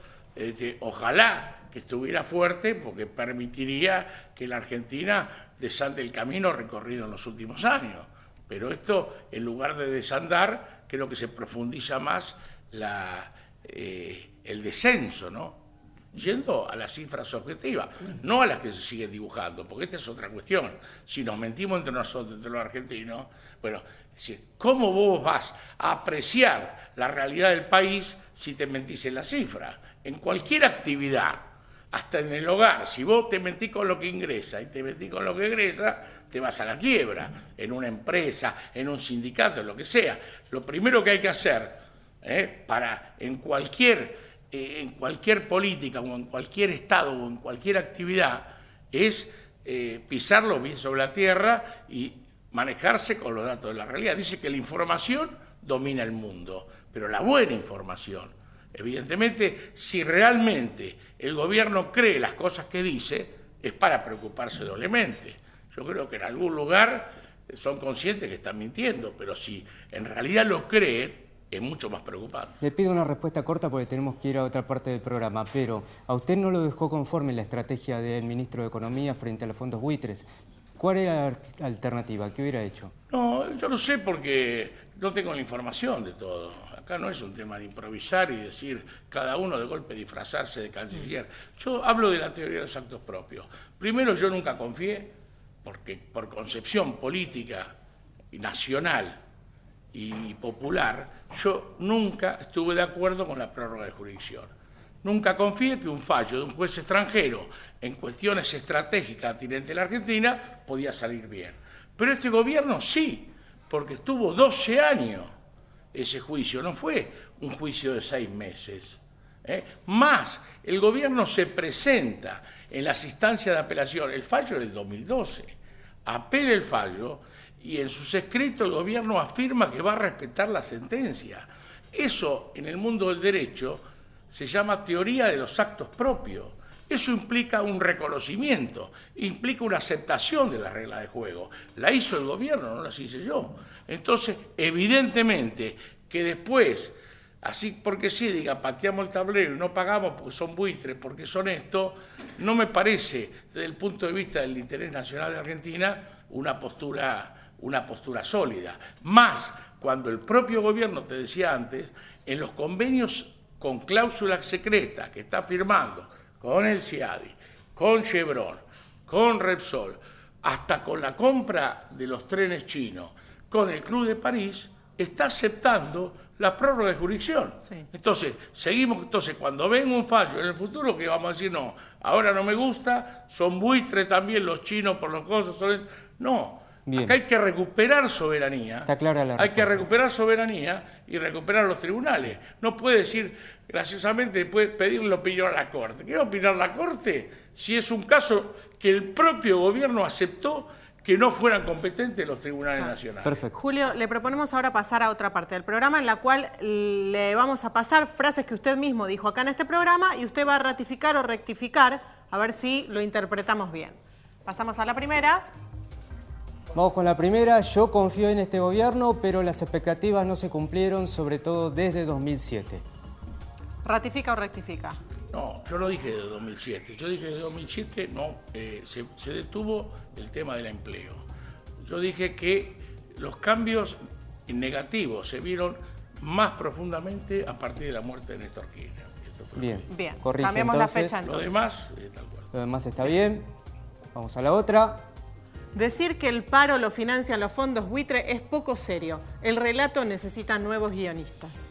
ojalá que estuviera fuerte, porque permitiría que la Argentina desande el camino recorrido en los últimos años. Pero esto, en lugar de desandar, creo que se profundiza más el descenso, ¿no? Yendo a las cifras objetivas, no a las que se siguen dibujando, porque esta es otra cuestión. Si nos mentimos entre nosotros, entre los argentinos, bueno, es decir, ¿cómo vos vas a apreciar la realidad del país si te mentís en la cifra? En cualquier actividad, hasta en el hogar, si vos te mentís con lo que ingresa y te mentís con lo que egresa, te vas a la quiebra, en una empresa, en un sindicato, en lo que sea. Lo primero que hay que hacer en cualquier política o en cualquier estado o en cualquier actividad es pisarlo bien sobre la tierra y manejarse con los datos de la realidad. Dice que la información domina el mundo, pero la buena información. Evidentemente, si realmente el gobierno cree las cosas que dice, es para preocuparse doblemente. Yo creo que en algún lugar son conscientes que están mintiendo, pero si en realidad lo creen, es mucho más preocupante. Le pido una respuesta corta porque tenemos que ir a otra parte del programa, pero ¿a usted no lo dejó conforme la estrategia del ministro de Economía frente a los fondos buitres? ¿Cuál era la alternativa? ¿Qué hubiera hecho? No, yo no sé porque no tengo la información de todo. Acá no es un tema de improvisar y decir cada uno de golpe disfrazarse de canciller. Yo hablo de la teoría de los actos propios. Primero, yo nunca confié, porque por concepción política y nacional y popular, yo nunca estuve de acuerdo con la prórroga de jurisdicción. Nunca confié que un fallo de un juez extranjero en cuestiones estratégicas atinentes a la Argentina podía salir bien. Pero este gobierno sí, porque estuvo 12 años ese juicio, no fue un juicio de 6 meses. Más, el gobierno se presenta en las instancias de apelación, el fallo del 2012, apela el fallo y en sus escritos el gobierno afirma que va a respetar la sentencia. Eso, en el mundo del derecho, se llama teoría de los actos propios. Eso implica un reconocimiento, implica una aceptación de la regla de juego. La hizo el gobierno, no las hice yo. Entonces, evidentemente, que después, así porque sí, diga, pateamos el tablero y no pagamos porque son buitres, porque son esto, no me parece, desde el punto de vista del interés nacional de Argentina, una postura sólida. Más cuando el propio gobierno, te decía antes, en los convenios con cláusulas secretas que está firmando con el CIADI, con Chevron, con Repsol, hasta con la compra de los trenes chinos, con el Club de París, está aceptando la prórroga de jurisdicción. Sí. Entonces, cuando venga un fallo en el futuro, que vamos a decir, no, ahora no me gusta, son buitres también los chinos por los cosas, no. Bien. Acá hay que recuperar soberanía. Está clara la Hay que respuesta. recuperar soberanía y recuperar los tribunales. No puede decir, graciosamente, puede pedirle opinión a la Corte. ¿Qué va a opinar la Corte si es un caso que el propio gobierno aceptó que no fueran competentes los tribunales nacionales? Perfecto. Julio, le proponemos ahora pasar a otra parte del programa en la cual le vamos a pasar frases que usted mismo dijo acá en este programa y usted va a ratificar o rectificar a ver si lo interpretamos bien. Pasamos a la primera. Vamos con la primera. Yo confío en este gobierno, pero las expectativas no se cumplieron, sobre todo desde 2007. ¿Ratifica o rectifica? No, yo no dije de 2007. Yo dije de 2007 no, se detuvo el tema del empleo. Yo dije que los cambios negativos se vieron más profundamente a partir de la muerte de Néstor Kirchner. Bien. Bien, Corrige, cambiemos la entonces. fecha Lo entonces. demás, tal cual. Lo demás está bien. Vamos a la otra. Decir que el paro lo financian los fondos buitre es poco serio. El relato necesita nuevos guionistas.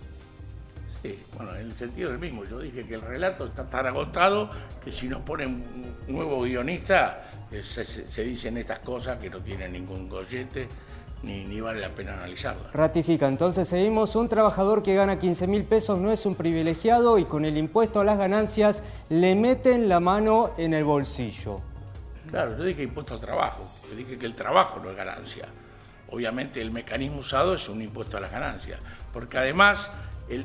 Sí, bueno, en el sentido del mismo. Yo dije que el relato está tan agotado que si nos ponen un nuevo guionista se dicen estas cosas que no tienen ningún gollete ni vale la pena analizarlas. Ratifica. Entonces seguimos. Un trabajador que gana 15.000 pesos no es un privilegiado y con el impuesto a las ganancias le meten la mano en el bolsillo. Claro, yo dije impuesto al trabajo. Yo dije que el trabajo no es ganancia. Obviamente el mecanismo usado es un impuesto a las ganancias, porque además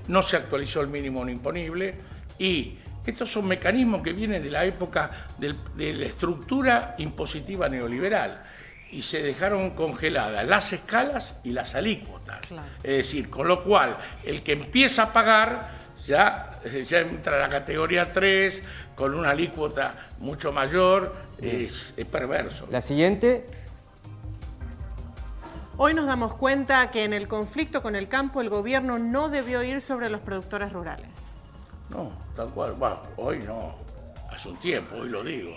no se actualizó el mínimo no imponible y estos son mecanismos que vienen de la época de la estructura impositiva neoliberal y se dejaron congeladas las escalas y las alícuotas. Claro. Es decir, con lo cual el que empieza a pagar ya entra a la categoría 3 con una alícuota mucho mayor, es perverso. La siguiente. Hoy nos damos cuenta que en el conflicto con el campo el gobierno no debió ir sobre los productores rurales. No, tal cual. Bueno, hoy no, hace un tiempo, hoy lo digo.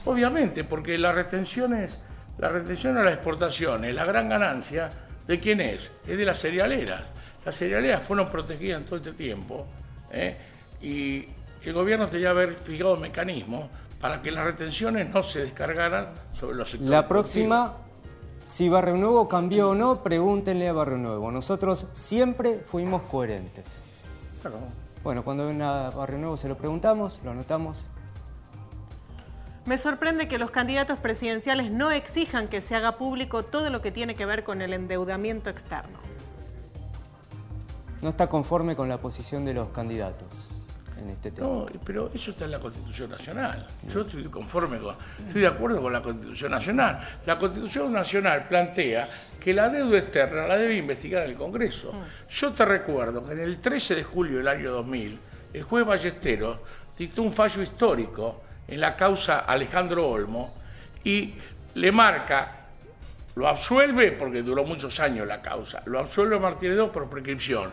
Obviamente, porque la retención a las exportaciones, la gran ganancia, ¿de quién es? Es de las cerealeras. Las cerealeras fueron protegidas en todo este tiempo, y el gobierno tenía que haber fijado mecanismos para que las retenciones no se descargaran sobre los sectores. La próxima, si Barrio Nuevo cambió o no, pregúntenle a Barrio Nuevo. Nosotros siempre fuimos coherentes. Claro. Bueno, cuando ven a Barrio Nuevo se lo preguntamos, lo anotamos. Me sorprende que los candidatos presidenciales no exijan que se haga público todo lo que tiene que ver con el endeudamiento externo. No está conforme con la posición de los candidatos en este tema. No, pero eso está en la Constitución Nacional. Yo estoy estoy de acuerdo con la Constitución Nacional. La Constitución Nacional plantea que la deuda externa la debe investigar el Congreso. Yo te recuerdo que en el 13 de julio del año 2000, el juez Ballesteros dictó un fallo histórico en la causa Alejandro Olmo y le marca, lo absuelve porque duró muchos años la causa, lo absuelve a Martínez II por prescripción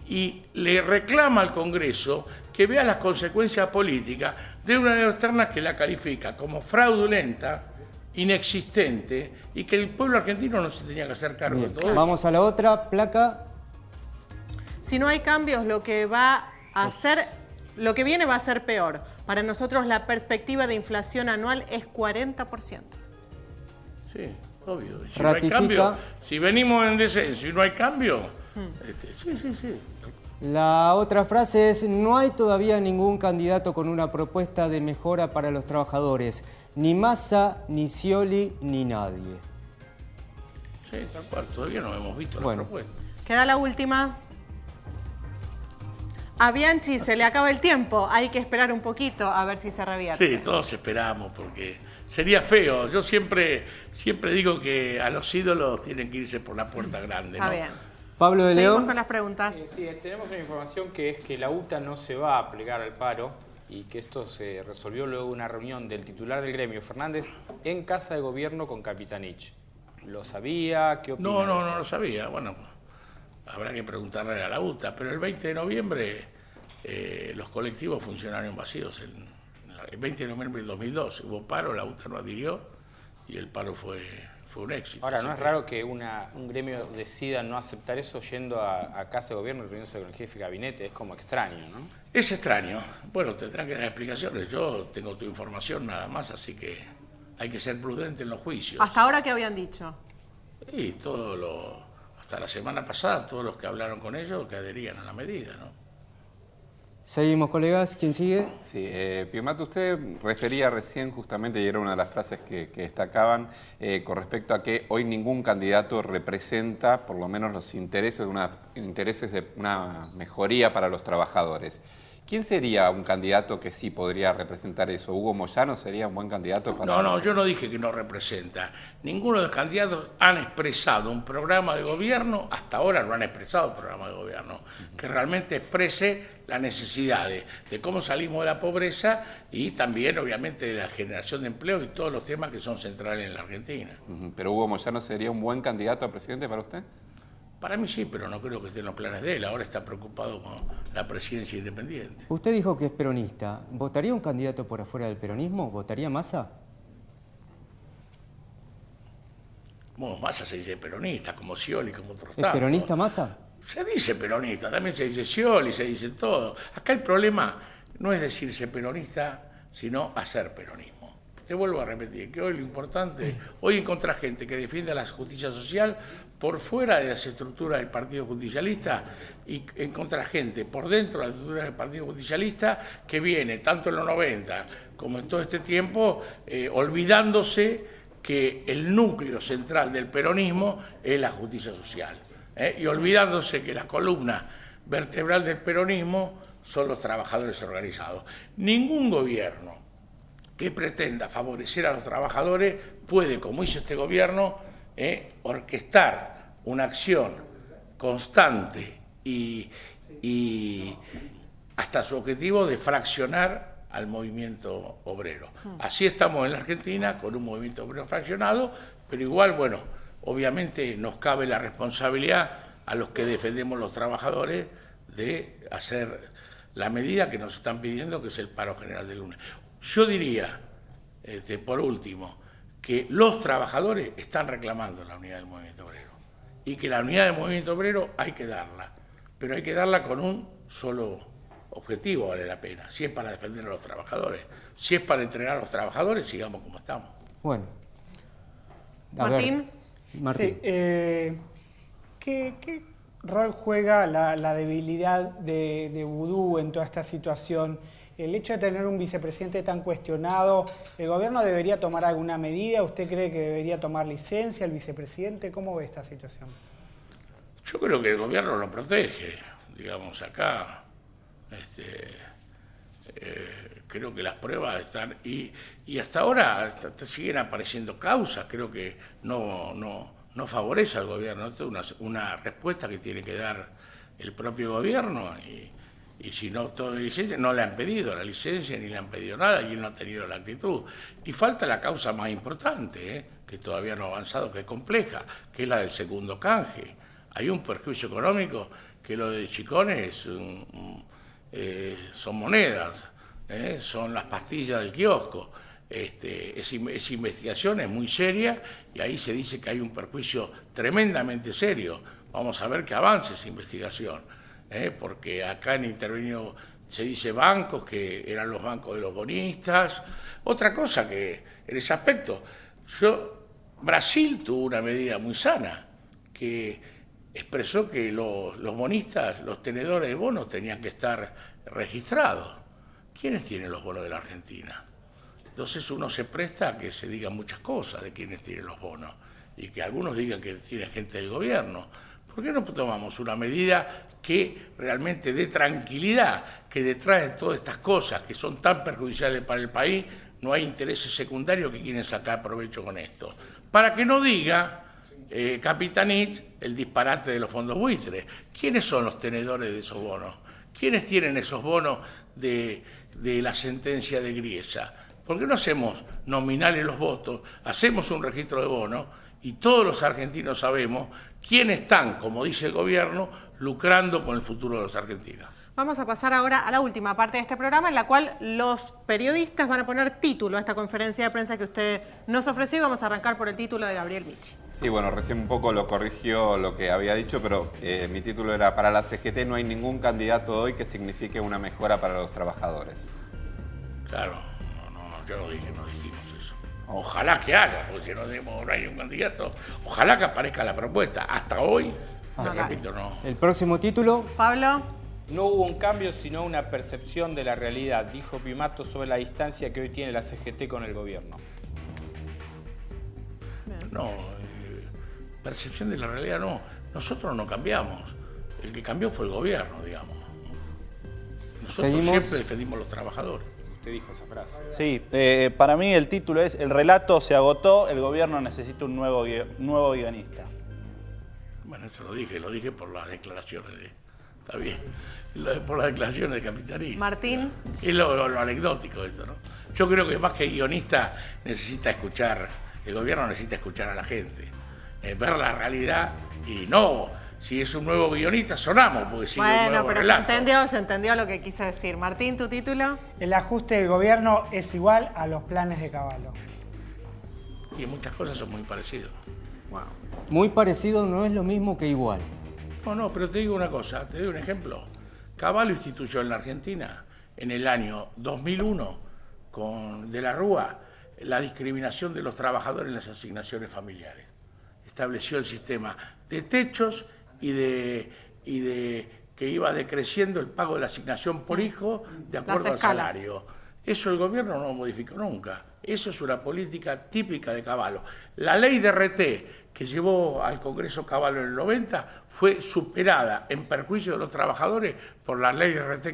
y le reclama al Congreso que vea las consecuencias políticas de una deuda externa que la califica como fraudulenta, inexistente y que el pueblo argentino no se tenía que hacer cargo de Bien, todo eso. vamos a la otra placa. Si no hay cambios, lo que viene va a ser peor. Para nosotros la perspectiva de inflación anual es 40%. Sí, obvio. Si Ratifica. no hay cambio, si venimos en descenso y no hay cambio, sí. La otra frase es: no hay todavía ningún candidato con una propuesta de mejora para los trabajadores. Ni Massa, ni Scioli, ni nadie. Sí, tal cual. Todavía no hemos visto la Bueno. propuesta. Queda la última. A Bianchi se le acaba el tiempo. Hay que esperar un poquito a ver si se revierte. Sí, todos esperamos porque sería feo. Yo siempre digo que a los ídolos tienen que irse por la puerta grande, Está ¿no? bien. Pablo de Seguimos León. con las preguntas. Sí, tenemos una información que es que la UTA no se va a plegar al paro y que esto se resolvió luego de una reunión del titular del gremio, Fernández, en Casa de Gobierno con Capitanich. ¿Lo sabía? ¿Qué opina? No lo sabía. Bueno, habrá que preguntarle a la UTA, pero el 20 de noviembre los colectivos funcionaron vacíos. El 20 de noviembre del 2002 hubo paro, la UTA no adhirió y el paro fue fue un éxito. Ahora, ¿no es raro que un gremio decida no aceptar eso yendo a casa de gobierno y reuniéndose con el jefe de gabinete? Es como extraño, ¿no? Es extraño. Bueno, tendrán que dar explicaciones. Yo tengo tu información nada más, así que hay que ser prudente en los juicios. ¿Hasta ahora qué habían dicho? Y hasta la semana pasada, todos los que hablaron con ellos que adherían a la medida, ¿no? Seguimos, colegas. ¿Quién sigue? Sí, Piumato, usted refería recién justamente, y era una de las frases que destacaban, con respecto a que hoy ningún candidato representa, por lo menos, los intereses de una mejoría para los trabajadores. ¿Quién sería un candidato que sí podría representar eso? ¿Hugo Moyano sería un buen candidato para No, yo no dije que no representa. Ninguno de los candidatos han expresado un programa de gobierno, hasta ahora no han expresado un programa de gobierno, que realmente exprese las necesidades de cómo salimos de la pobreza y también, obviamente, de la generación de empleo y todos los temas que son centrales en la Argentina. ¿Pero Hugo Moyano sería un buen candidato a presidente para usted? Para mí sí, pero no creo que esté en los planes de él. Ahora está preocupado con la presidencia independiente. Usted dijo que es peronista. ¿Votaría un candidato por afuera del peronismo? ¿Votaría Massa? Bueno, Massa se dice peronista, como Scioli, como otros tantos. ¿Es peronista Massa? Se dice peronista, también se dice Scioli, se dice todo. Acá el problema no es decirse peronista, sino hacer peronismo. Te vuelvo a repetir que hoy lo importante, hoy encontrás gente que defiende la justicia social por fuera de las estructuras del Partido Justicialista y encontrás gente por dentro de las estructuras del Partido Justicialista que viene, tanto en los 90 como en todo este tiempo, olvidándose que el núcleo central del peronismo es la justicia social. Y olvidándose que la columna vertebral del peronismo son los trabajadores organizados. Ningún gobierno que pretenda favorecer a los trabajadores puede, como hizo este gobierno, orquestar una acción constante y hasta su objetivo de fraccionar al movimiento obrero. Así estamos en la Argentina, con un movimiento obrero fraccionado, pero igual, bueno, obviamente nos cabe la responsabilidad a los que defendemos los trabajadores de hacer la medida que nos están pidiendo, que es el paro general del lunes. Yo diría, por último, que los trabajadores están reclamando la unidad del movimiento obrero y que la unidad del movimiento obrero hay que darla, pero hay que darla con un solo objetivo, vale la pena. Si es para defender a los trabajadores, si es para entrenar a los trabajadores, sigamos como estamos. Bueno. Martín. Martín. Sí, ¿qué rol juega la debilidad de Vudú en toda esta situación? El hecho de tener un vicepresidente tan cuestionado, ¿el gobierno debería tomar alguna medida? ¿Usted cree que debería tomar licencia el vicepresidente? ¿Cómo ve esta situación? Yo creo que el gobierno lo protege, digamos, acá. Creo que las pruebas están, y hasta ahora siguen apareciendo causas, creo que no favorece al gobierno. Esto es una respuesta que tiene que dar el propio gobierno, y si no todo licencia, no le han pedido la licencia ni le han pedido nada y él no ha tenido la actitud. Y falta la causa más importante, que todavía no ha avanzado, que es compleja, que es la del segundo canje. Hay un perjuicio económico que lo de Chicones son monedas, son las pastillas del kiosco. Esa investigación es muy seria y ahí se dice que hay un perjuicio tremendamente serio. Vamos a ver que avance esa investigación, porque acá han intervenido, se dice bancos, que eran los bancos de los bonistas. Otra cosa que en ese aspecto, Brasil tuvo una medida muy sana, que expresó que los bonistas, los tenedores de bonos tenían que estar registrados. ¿Quiénes tienen los bonos de la Argentina? Entonces uno se presta a que se digan muchas cosas de quiénes tienen los bonos y que algunos digan que tiene gente del gobierno. ¿Por qué no tomamos una medida que realmente dé tranquilidad, que detrás de todas estas cosas que son tan perjudiciales para el país no hay intereses secundarios que quieren sacar provecho con esto? Para que no diga Capitanich el disparate de los fondos buitres. ¿Quiénes son los tenedores de esos bonos? ¿Quiénes tienen esos bonos de la sentencia de Griesa? ¿Por qué no hacemos nominales los votos, hacemos un registro de bonos y todos los argentinos sabemos quiénes están, como dice el gobierno, lucrando con el futuro de los argentinos? Vamos a pasar ahora a la última parte de este programa, en la cual los periodistas van a poner título a esta conferencia de prensa que usted nos ofreció, y vamos a arrancar por el título de Gabriel Michi. Sí, bueno, recién un poco lo corrigió lo que había dicho, pero mi título era: para la CGT no hay ningún candidato hoy que signifique una mejora para los trabajadores. Claro, no, yo no dijimos eso. Ojalá que haya, porque si no hay un candidato, ojalá que aparezca la propuesta. Hasta hoy, repito, no. El próximo título. Pablo. No hubo un cambio, sino una percepción de la realidad, dijo Piumato sobre la distancia que hoy tiene la CGT con el gobierno. No, percepción de la realidad no. Nosotros no cambiamos. El que cambió fue el gobierno, digamos. Nosotros siempre defendimos a los trabajadores. Usted dijo esa frase. Sí, para mí el título es: el relato se agotó, el gobierno necesita un nuevo guionista. Bueno, eso lo dije por las declaraciones de... Está bien, por las declaraciones de capitalismo. Martín. Es lo anecdótico esto, ¿no? Yo creo que más que guionista necesita escuchar, el gobierno necesita escuchar a la gente, ver la realidad y no, si es un nuevo guionista sonamos, porque sigue un nuevo pero relato. se entendió lo que quise decir. Martín, ¿tu título? El ajuste del gobierno es igual a los planes de Cavallo. Y muchas cosas son muy parecidas. Wow. Muy parecido no es lo mismo que igual. No, pero te digo una cosa, te doy un ejemplo. Cavallo instituyó en la Argentina, en el año 2001, con De la Rúa, la discriminación de los trabajadores en las asignaciones familiares. Estableció el sistema de techos y de que iba decreciendo el pago de la asignación por hijo de acuerdo al salario. Eso el gobierno no lo modificó nunca. Eso es una política típica de Cavallo. La ley de RT que llevó al Congreso Cavallo en el 90 fue superada en perjuicio de los trabajadores por la ley de RT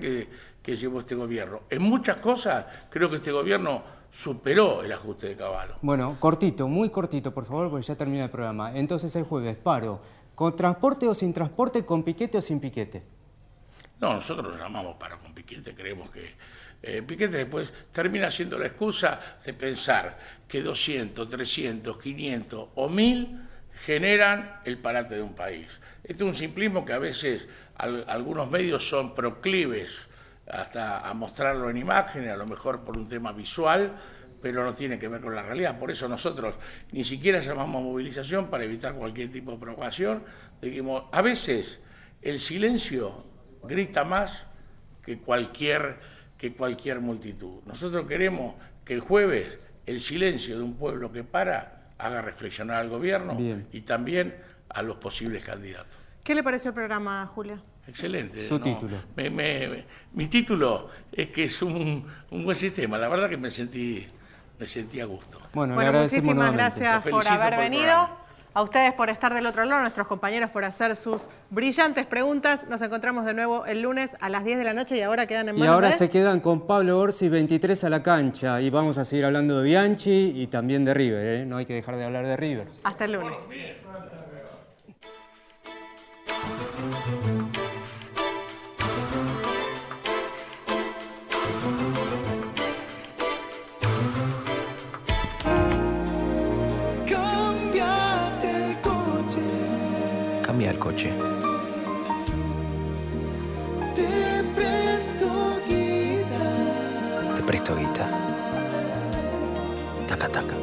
que llevó este gobierno. En muchas cosas creo que este gobierno superó el ajuste de Cavallo. Bueno, cortito, muy cortito, por favor, porque ya termina el programa. Entonces el jueves, paro. ¿Con transporte o sin transporte, con piquete o sin piquete? No, nosotros lo llamamos paro con piquete, creemos que piquete después termina siendo la excusa de pensar que 200, 300, 500 o 1000 generan el parate de un país. Este es un simplismo que a veces algunos medios son proclives hasta a mostrarlo en imágenes, a lo mejor por un tema visual, pero no tiene que ver con la realidad. Por eso nosotros ni siquiera llamamos movilización para evitar cualquier tipo de provocación. Dijimos, a veces el silencio grita más que cualquier multitud. Nosotros queremos que el jueves el silencio de un pueblo que para haga reflexionar al gobierno y también a los posibles candidatos. ¿Qué le pareció el programa, Julio? Excelente. Su título. Mi título es que es un buen sistema. La verdad que me sentí a gusto. Bueno, le agradecemos muchísimas nuevamente. gracias por haber venido. A ustedes por estar del otro lado, a nuestros compañeros por hacer sus brillantes preguntas. Nos encontramos de nuevo el lunes a las 10 de la noche y ahora quedan en manos Y ahora se quedan con Pablo Orsi, 23 a la cancha. Y vamos a seguir hablando de Bianchi y también de River, ¿eh? No hay que dejar de hablar de River. Hasta el lunes. Cambia el coche. Te presto guita. Te presto guita. Taca, taca.